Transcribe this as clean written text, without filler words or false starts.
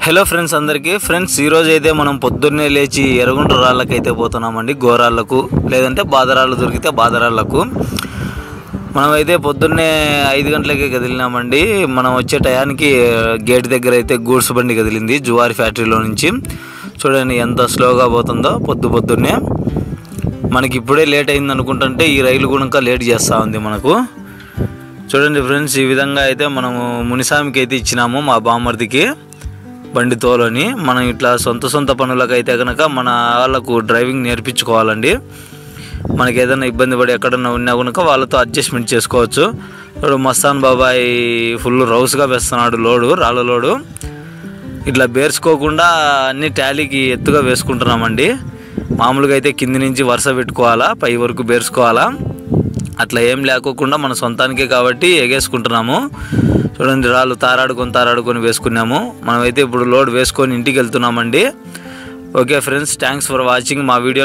Hello friends అందరికీ friends ఈరోజు అయితే మనం పొద్దున్నే లేచి ఎర్రగుంట రాళ్ళకైతే పోతున్నామండి. గోరాళ్ళకు లేదంటే బాదరాళ్ళు దొరికితే బాదరాళ్ళకు. మనమైతే పొద్దున్నే 5 గంటలకే కదిలినామండి. మనం వచ్చే టయానికి గేట్ దగ్గర అయితే గూడ్స్ బండి కదిలింది జువారి ఫ్యాక్టరీలో నుంచి. చూడండి ఎంత స్లోగా పోతుందో పొద్దున్నే. మనకి ఇప్పుడే లేట్ అయింది అనుకుంటుంటే ఈ రైలు కూడా లేట్ చేస్తూ ఉంది మనకు. చూడండి ఫ్రెండ్స్, ఈ విధంగా అయితే మనము మునిసామికి అయితే ఇచ్చినాము మా బామ్మర్దికి బండి తోలని. మనం ఇట్లా సొంత పనులకైతే కనుక మన వాళ్ళకు డ్రైవింగ్ నేర్పించుకోవాలండి. మనకి ఏదైనా ఇబ్బంది పడి ఎక్కడన్నా ఉన్నా కనుక వాళ్ళతో అడ్జస్ట్మెంట్ చేసుకోవచ్చు. ఇప్పుడు మస్తాన్ బాబాయ్ ఫుల్ రౌస్గా వేస్తున్నాడు రాళ్ళ లోడు. ఇట్లా బేర్చుకోకుండా అన్ని టాలీకి ఎత్తుగా వేసుకుంటున్నామండి. మామూలుగా అయితే కింది నుంచి వరుస పెట్టుకోవాలా, పై వరకు బేర్చుకోవాలా. అట్లా ఏం లేకోకుండా మన సొంతానికే కాబట్టి ఎగేసుకుంటున్నాము. చూడండి రాళ్ళు తారాడుకొని వేసుకున్నాము. మనమైతే ఇప్పుడు లోడ్ వేసుకొని ఇంటికి వెళ్తున్నామండి. Okay friends, thanks for watching మా వీడియో.